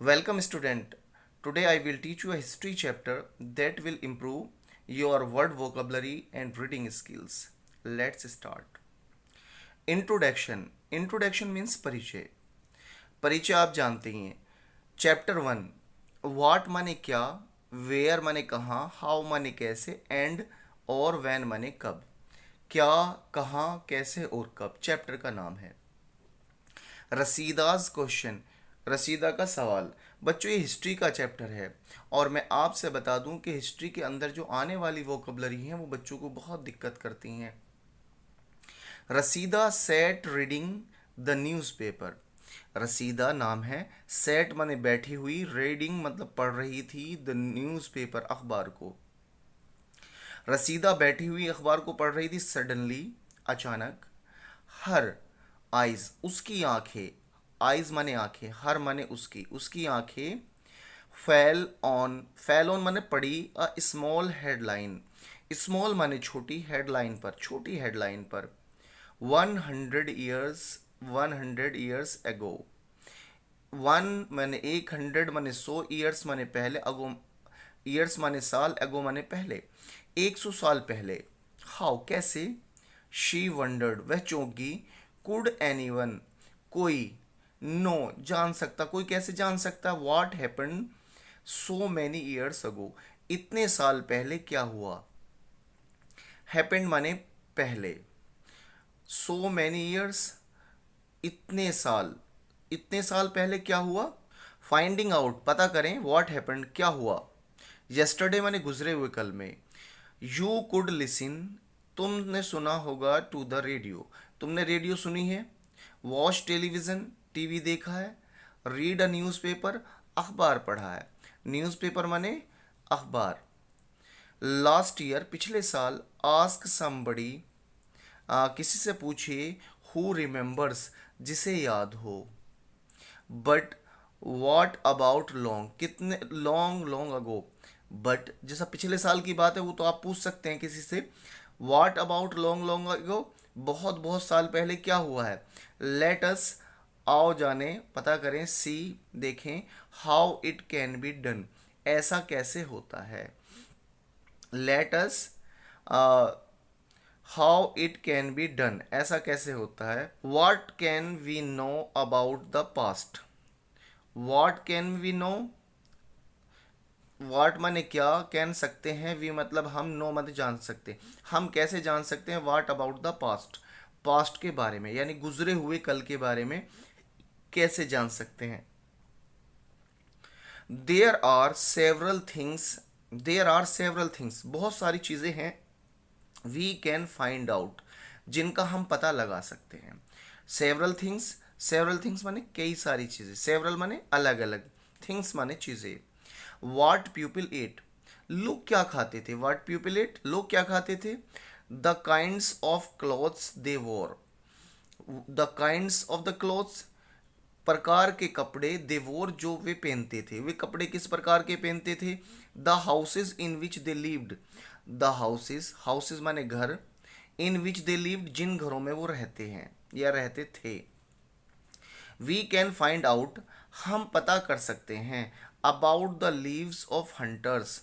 Welcome, student. Today I will teach you a history chapter that will improve your word vocabulary and reading skills. Let's start. Introduction. Introduction means परिचय. परिचय आप जानते ही हैं. Chapter 1. What माने क्या, where माने कहाँ, हाउ माने कैसे, एंड और व्हेन माने कब. क्या, कहाँ, कैसे और कब चैप्टर का नाम है. रसीदाज क्वेश्चन. रसीदा का सवाल. बच्चों, ये हिस्ट्री का चैप्टर है और मैं आपसे बता दूं कि हिस्ट्री के अंदर जो आने वाली वोकैबुलरी हैं वो बच्चों को बहुत दिक्कत करती हैं. रसीदा सेट रीडिंग द न्यूज़पेपर. रसीदा नाम है, सेट माने बैठी हुई, रीडिंग मतलब पढ़ रही थी, द न्यूज़पेपर अखबार को. रसीदा बैठी हुई अखबार को पढ़ रही थी. सडनली अचानक. हर आइज उसकी आंखें. आइज माने आंखें, हर माने उसकी आंखें. फैल ऑन माने पड़ी अ स्मॉल हेडलाइन. स्मॉल माने छोटी, हेडलाइन पर, छोटी हेडलाइन पर. 100 ईयर्स एगो. 1 माने 100 माने 100, ईयर्स माने पहले, अगो ईयर्स माने साल, एगो माने पहले, 100 साल पहले. हाउ कैसे. शी वंडर्ड वह चौंकी. कुड एनीवन कोई. नो जान सकता, कोई कैसे जान सकता. What happen so many years ago इतने साल पहले क्या हुआ. हैपेंड माने पहले. सो मैनी ईयर्स इतने साल पहले क्या हुआ. फाइंडिंग आउट पता करें. व्हाट हैपेंड क्या हुआ. यस्टरडे माने गुजरे हुए कल में. यू कुड लिसन तुमने सुना होगा. टू द रेडियो तुमने रेडियो सुनी है. वॉच टेलीविज़न टीवी देखा है. रीड अ न्यूज़पेपर अखबार पढ़ा है. न्यूज़पेपर माने अखबार. लास्ट ईयर पिछले साल. आस्क समबडी किसी से पूछिए. हु रिमेंबर्स जिसे याद हो. बट वॉट अबाउट लॉन्ग कितने लॉन्ग लॉन्ग अगो. बट जैसा पिछले साल की बात है वो तो आप पूछ सकते हैं किसी से. What about long long ago बहुत बहुत साल पहले क्या हुआ है. लेट अस आओ जाने पता करें. सी देखें. How it can be done ऐसा कैसे होता है. Let us how it can be done ऐसा कैसे होता है. What can we know about the past. What can we know. What माने क्या, कैन सकते हैं, वी मतलब हम, नो मतलब जान सकते. हम कैसे जान सकते हैं. What about the past past के बारे में यानी गुजरे हुए कल के बारे में कैसे जान सकते हैं. देयर आर सेवरल थिंग्स बहुत सारी चीज़ें हैं. वी कैन फाइंड आउट जिनका हम पता लगा सकते हैं. सेवरल थिंग्स माने कई सारी चीज़ें. सेवरल माने अलग अलग, थिंग्स माने चीज़ें. वाट पीपल एट लोग क्या खाते थे. वाट पीपल एट लोग क्या खाते थे. द काइंड्स ऑफ क्लॉथ्स दे वोर. The kinds of the clothes प्रकार के कपड़े. दे वोर जो वे पहनते थे. वे कपड़े किस प्रकार के पहनते थे. The houses in which they lived. The houses माने घर. इन विच दे लिव्ड जिन घरों में वो रहते हैं या रहते थे. वी कैन फाइंड आउट हम पता कर सकते हैं. About the leaves of hunters.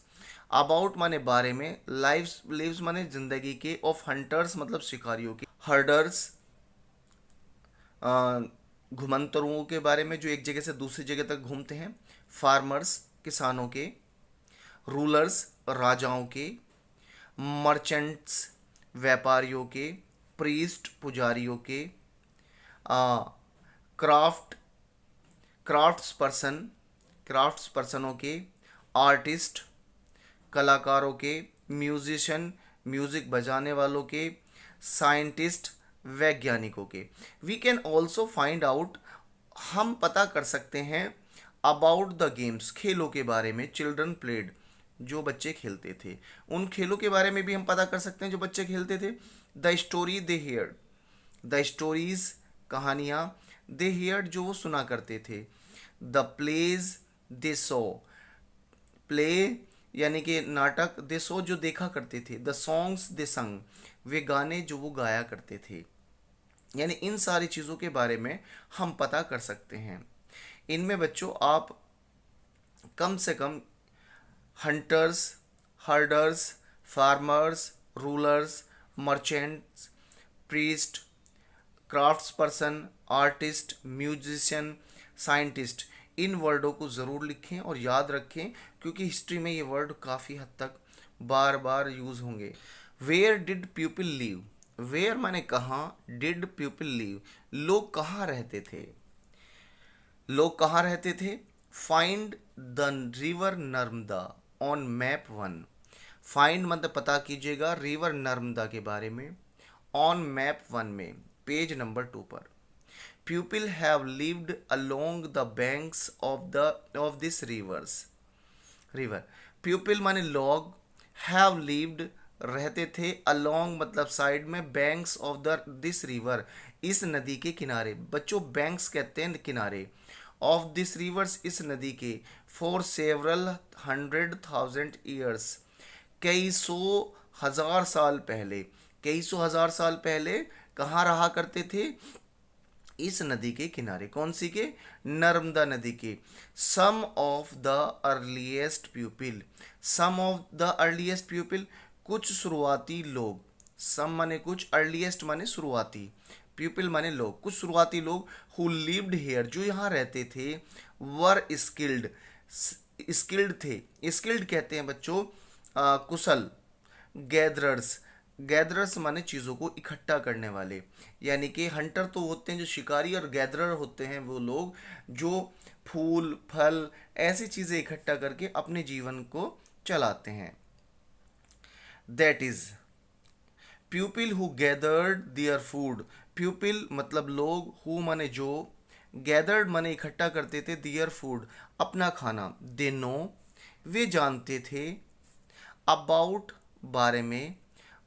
About माने बारे में. लिव्स माने जिंदगी के. ऑफ हंटर्स मतलब शिकारियों के. हर्डर्स घुमंतरुओं के बारे में जो एक जगह से दूसरी जगह तक घूमते हैं. फार्मर्स किसानों के. रूलर्स राजाओं के. मर्चेंट्स व्यापारियों के. प्रीस्ट पुजारियों के. क्राफ्ट क्राफ्ट्स पर्सनों के. आर्टिस्ट कलाकारों के. म्यूजिशियन म्यूजिक बजाने वालों के. साइंटिस्ट वैज्ञानिकों के. We can also find out हम पता कर सकते हैं. अबाउट द गेम्स खेलों के बारे में. चिल्ड्रन प्लेड जो बच्चे खेलते थे उन खेलों के बारे में भी हम पता कर सकते हैं जो बच्चे खेलते थे. The story they heard. The stories कहानियाँ. दे हियर्ड जो वो सुना करते थे. The plays they saw. Play यानी कि नाटक. दे सो जो देखा करते थे. द सॉन्ग्स दे संग वे गाने जो वो गाया करते थे. यानी इन सारी चीज़ों के बारे में हम पता कर सकते हैं. इनमें बच्चों आप कम से कम hunters, herders, farmers, rulers, merchants, priest, crafts person, artist, musician, scientist, इन वर्डों को ज़रूर लिखें और याद रखें, क्योंकि हिस्ट्री में ये वर्ड काफ़ी हद तक बार बार यूज़ होंगे। Where did people live, where माने कहाँ, डिड पीपल लिव लोग कहाँ रहते थे, लोग कहाँ रहते थे। Find the river Narmada on map 1, find मतलब पता कीजिएगा रिवर नर्मदा के बारे में ऑन मैप 1 में पेज नंबर 2 पर। People have lived along the banks of this river, people माने लोग, हैव लिव्ड रहते थे, अलोंग मतलब साइड में, banks of the this river इस नदी के किनारे, बच्चों बैंक्स कहते हैं किनारे, ऑफ दिस रिवर्स इस नदी के, फॉर सेवरल 100,000 ईयर्स कई सौ हजार साल पहले, कई सौ हजार साल पहले कहाँ रहा करते थे, इस नदी के किनारे, कौन सी के, नर्मदा नदी के। Some of the earliest people, some of the earliest people कुछ शुरुआती लोग, सम माने कुछ, अर्लीस्ट माने शुरुआती, पीपल माने लोग, कुछ शुरुआती लोग, हु लिव्ड हेयर जो यहाँ रहते थे, वर स्किल्ड, स्किल्ड थे, स्किल्ड कहते हैं बच्चों कुशल, गैदरर्स, गैदरर्स माने चीज़ों को इकट्ठा करने वाले, यानी कि हंटर तो होते हैं जो शिकारी, और गैदरर होते हैं वो लोग जो फूल फल ऐसी चीज़ें इकट्ठा करके अपने जीवन को चलाते हैं। That is people who gathered their food, people मतलब लोग, हु माने जो, गैदर्ड माने इकट्ठा करते थे, देयर फूड अपना खाना, दे नो वे जानते थे, अबाउट बारे में,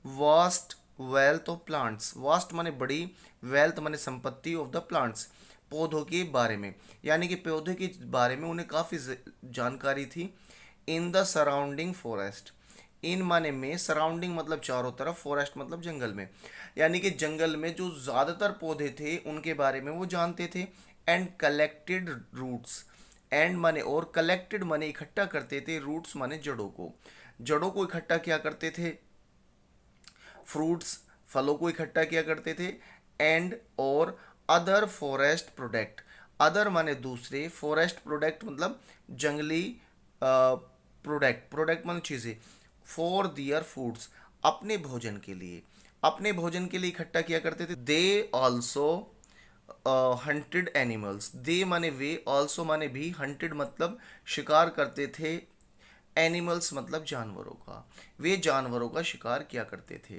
vast wealth of plants, vast माने बड़ी, वेल्थ माने संपत्ति, ऑफ द प्लांट्स पौधों के बारे में, यानी कि पौधे के बारे में उन्हें काफ़ी जानकारी थी। इन द सराउंडिंग फॉरेस्ट, इन माने में, सराउंडिंग मतलब चारों तरफ, फॉरेस्ट मतलब जंगल में, यानी कि जंगल में जो ज़्यादातर पौधे थे उनके बारे में वो जानते थे। एंड कलेक्टेड रूट्स, एंड माने और, कलेक्टेड माने इकट्ठा करते थे, रूट्स माने जड़ों को, जड़ों को इकट्ठा किया करते थे, फ्रूट्स फलों को इकट्ठा किया करते थे। एंड और अदर फॉरेस्ट प्रोडक्ट, अदर माने दूसरे, फॉरेस्ट प्रोडक्ट मतलब जंगली प्रोडक्ट, प्रोडक्ट माने चीज़ें, फॉर दियर फूड्स अपने भोजन के लिए, अपने भोजन के लिए इकट्ठा किया करते थे। दे ऑल्सो हंटेड एनिमल्स, दे माने वे, ऑल्सो माने भी, हंटेड मतलब शिकार करते थे, एनिमल्स मतलब जानवरों का, वे जानवरों का शिकार किया करते थे।